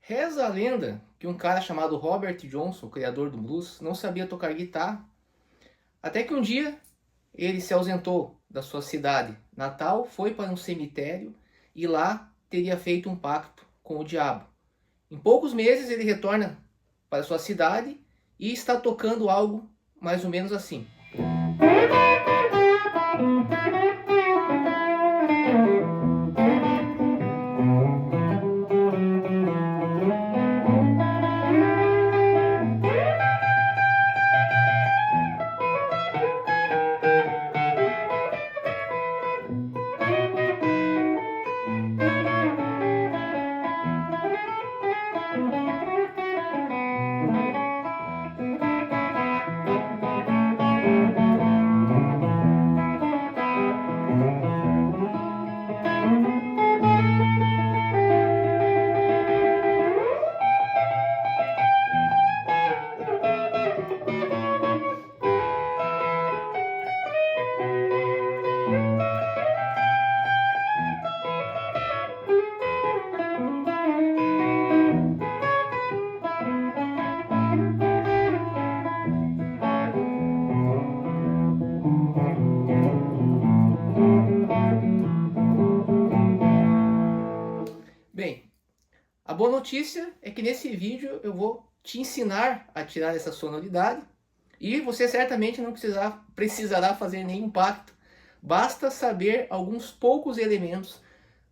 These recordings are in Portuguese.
Reza a lenda que um cara chamado Robert Johnson, o criador do blues, não sabia tocar guitarra, até que um dia ele se ausentou da sua cidade natal, foi para um cemitério e lá teria feito um pacto com o diabo. Em poucos meses ele retorna para sua cidade e está tocando algo mais ou menos assim. Bem, a boa notícia é que nesse vídeo eu vou te ensinar a tirar essa sonoridade e você certamente não precisará fazer nenhum pacto, basta saber alguns poucos elementos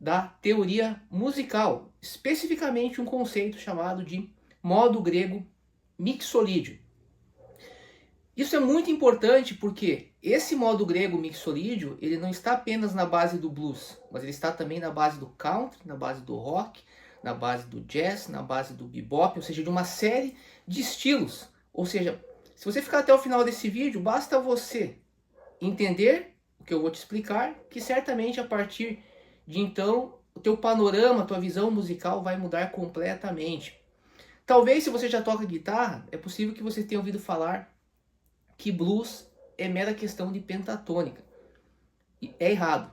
da teoria musical, especificamente um conceito chamado de modo grego mixolídio. Isso é muito importante porque esse modo grego mixolídio, ele não está apenas na base do blues, mas ele está também na base do country, na base do rock, na base do jazz, na base do bebop, ou seja, de uma série de estilos. Ou seja, se você ficar até o final desse vídeo, basta você entender o que eu vou te explicar, que certamente a partir de então o teu panorama, a tua visão musical vai mudar completamente. Talvez se você já toca guitarra, é possível que você tenha ouvido falar que blues é mera questão de pentatônica. E é errado.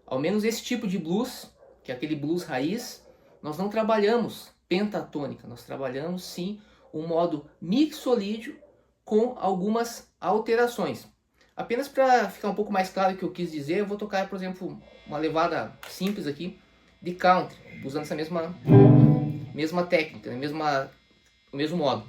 Ao menos esse tipo de blues, que é aquele blues raiz, nós não trabalhamos pentatônica, nós trabalhamos sim um modo mixolídio com algumas alterações. Apenas para ficar um pouco mais claro o que eu quis dizer, eu vou tocar, por exemplo, uma levada simples aqui de country, usando essa mesma técnica, o mesmo modo.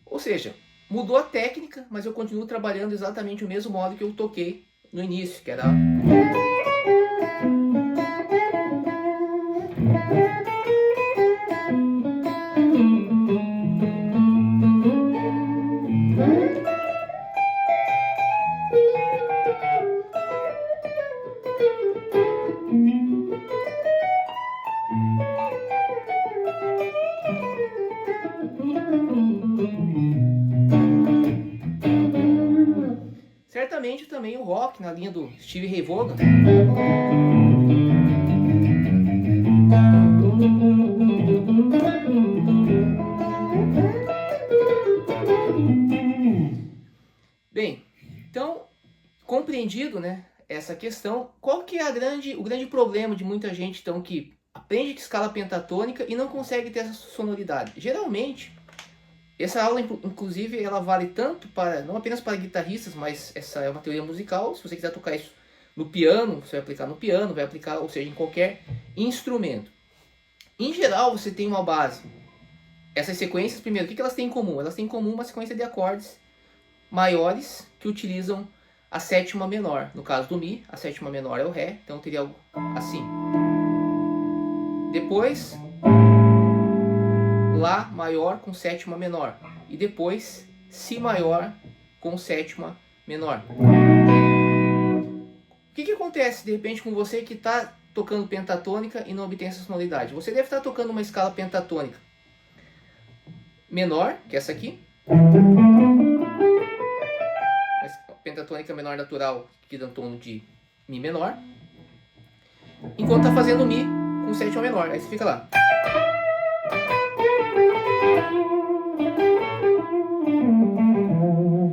Ou seja, mudou a técnica, mas eu continuo trabalhando exatamente o mesmo modo que eu toquei no início, que era... Certamente também o rock, na linha do Stevie Ray Vaughan. Bem, então, compreendido, né, essa questão, qual que é o grande problema de muita gente então, que aprende escala pentatônica e não consegue ter essa sonoridade? Geralmente, essa aula, inclusive, ela vale tanto para, não apenas para guitarristas, mas essa é uma teoria musical. Se você quiser tocar isso no piano, você vai aplicar no piano, vai aplicar, ou seja, em qualquer instrumento. Em geral, você tem uma base. Essas sequências, primeiro, o que elas têm em comum? Elas têm em comum uma sequência de acordes maiores que utilizam a sétima menor. No caso do Mi, a sétima menor é o Ré, então teria algo assim. Depois, Lá maior com sétima menor. E depois Si maior com sétima menor. O que acontece de repente com você que está tocando pentatônica e não obtém essa sonoridade? Você deve estar tocando uma escala pentatônica menor, que é essa aqui. A pentatônica menor natural, que dá um tom de Mi menor. Enquanto está fazendo Mi com sétima menor. Aí você fica lá.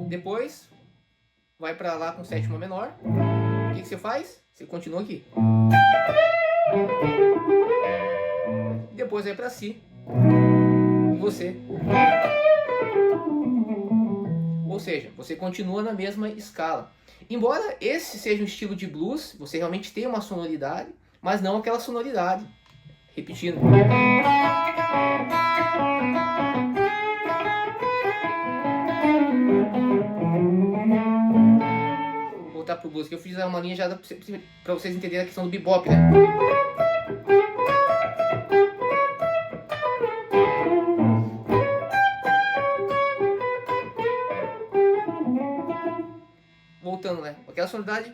Depois vai para lá com sétima menor. O que você faz? Você continua aqui. Depois vai para Si. E você. Ou seja, você continua na mesma escala. Embora esse seja um estilo de blues, você realmente tem uma sonoridade, mas não aquela sonoridade. Repetindo. Vou voltar pro blues, que eu fiz uma linha já para vocês entenderem a questão do bebop, né? Voltando, né? Aquela sonoridade.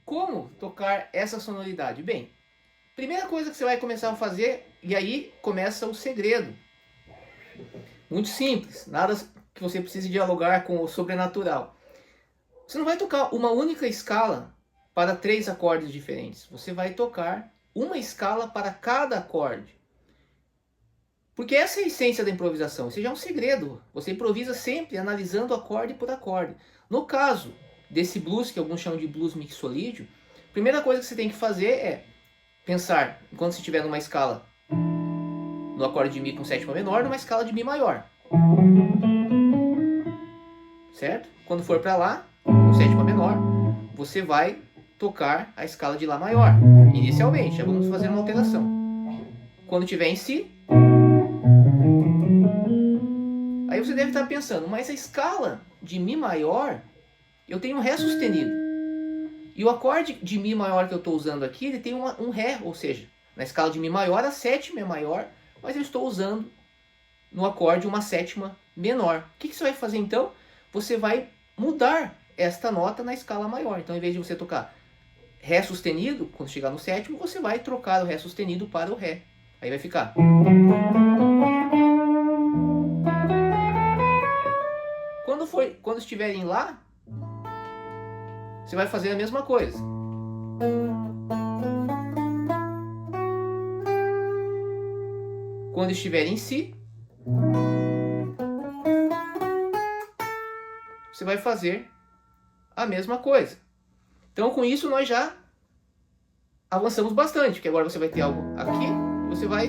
Como tocar essa sonoridade? Bem, primeira coisa que você vai começar a fazer, e aí começa o segredo. Muito simples, nada que você precise dialogar com o sobrenatural. Você não vai tocar uma única escala para 3 acordes diferentes. Você vai tocar uma escala para cada acorde. Porque essa é a essência da improvisação. Isso já é um segredo. Você improvisa sempre analisando acorde por acorde. No caso desse blues, que alguns chamam de blues mixolídio, a primeira coisa que você tem que fazer é pensar, enquanto você estiver numa escala, no acorde de Mi com sétima menor, numa escala de Mi maior. Certo? Quando for para lá, com sétima menor, você vai tocar a escala de Lá maior. Inicialmente, já vamos fazer uma alteração. Quando estiver em Si, aí você deve estar pensando, mas a escala de Mi maior, eu tenho um Ré sustenido. E o acorde de Mi maior que eu estou usando aqui, ele tem um Ré, ou seja, na escala de Mi maior, a sétima é maior, mas eu estou usando no acorde uma sétima menor. O que você vai fazer então? Você vai mudar esta nota na escala maior. Então, em vez de você tocar Ré sustenido, quando chegar no sétimo, você vai trocar o Ré sustenido para o Ré. Aí vai ficar. Quando estiverem lá, você vai fazer a mesma coisa. Quando estiver em Si, você vai fazer a mesma coisa. Então, com isso, nós já avançamos bastante, porque agora você vai ter algo aqui, você vai...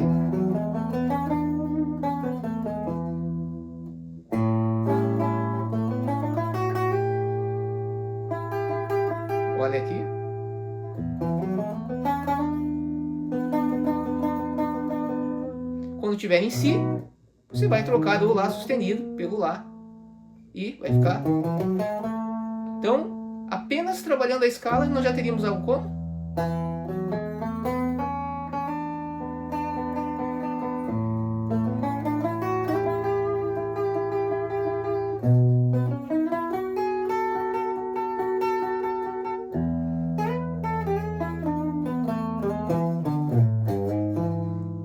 Olha aqui. Quando estiver em Si, você vai trocar o Lá sustenido pelo Lá e vai ficar. Então, apenas trabalhando a escala, nós já teríamos algo como?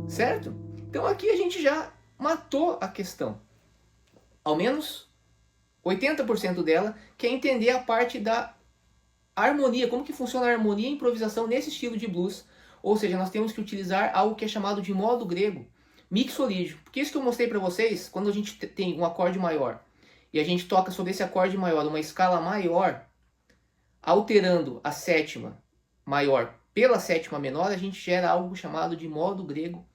Certo? Então aqui a gente já matou a questão. Ao menos 80% dela, que é entender a parte da harmonia, como que funciona a harmonia e improvisação nesse estilo de blues. Ou seja, nós temos que utilizar algo que é chamado de modo grego, mixolídio. Porque isso que eu mostrei para vocês, quando a gente tem um acorde maior e a gente toca sobre esse acorde maior, uma escala maior, alterando a sétima maior pela sétima menor, a gente gera algo chamado de modo grego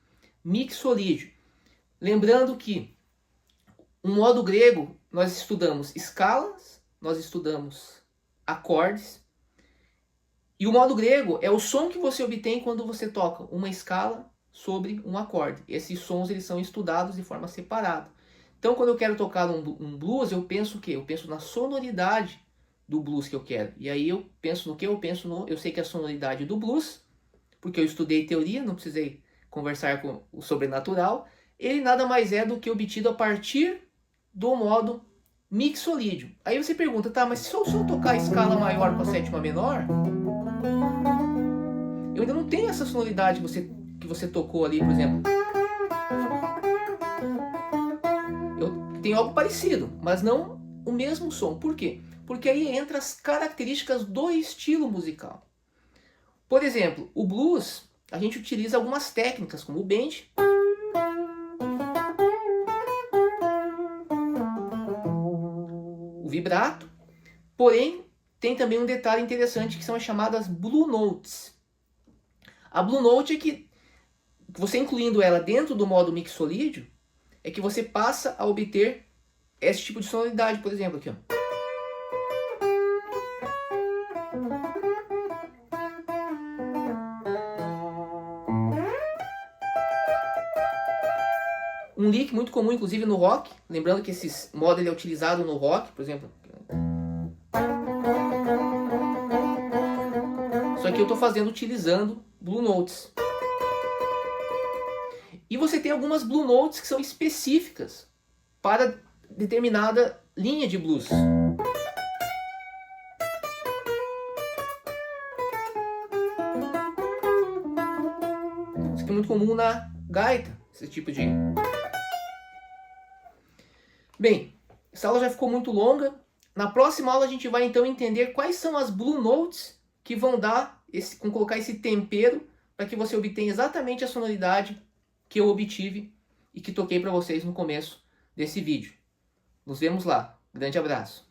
mixolídio. Lembrando que o modo grego, nós estudamos escalas, nós estudamos acordes, e o modo grego é o som que você obtém quando você toca uma escala sobre um acorde. Esses sons eles são estudados de forma separada. Então, quando eu quero tocar um blues, eu penso o quê? Eu penso na sonoridade do blues que eu quero. E aí eu penso no quê? Eu sei que a sonoridade do blues, porque eu estudei teoria, não precisei conversar com o sobrenatural, ele nada mais é do que obtido a partir do modo mixolídio. Aí você pergunta, tá, mas se eu só tocar a escala maior com a sétima menor, eu ainda não tenho essa sonoridade que você tocou ali, por exemplo. Eu tenho algo parecido, mas não o mesmo som. Por quê? Porque aí entra as características do estilo musical. Por exemplo, o blues, a gente utiliza algumas técnicas, como o bend, o vibrato, porém, tem também um detalhe interessante que são as chamadas Blue Notes. A Blue Note é que você incluindo ela dentro do modo mixolídio, é que você passa a obter esse tipo de sonoridade, por exemplo, aqui, ó. Um lick muito comum, inclusive, no rock, lembrando que esse modo ele é utilizado no rock, por exemplo. Só que eu estou fazendo utilizando Blue Notes. E você tem algumas Blue Notes que são específicas para determinada linha de blues. Isso aqui é muito comum na gaita, esse tipo de... Bem, essa aula já ficou muito longa. Na próxima aula a gente vai então entender quais são as Blue Notes que vão dar, colocar esse tempero para que você obtenha exatamente a sonoridade que eu obtive e que toquei para vocês no começo desse vídeo. Nos vemos lá. Grande abraço.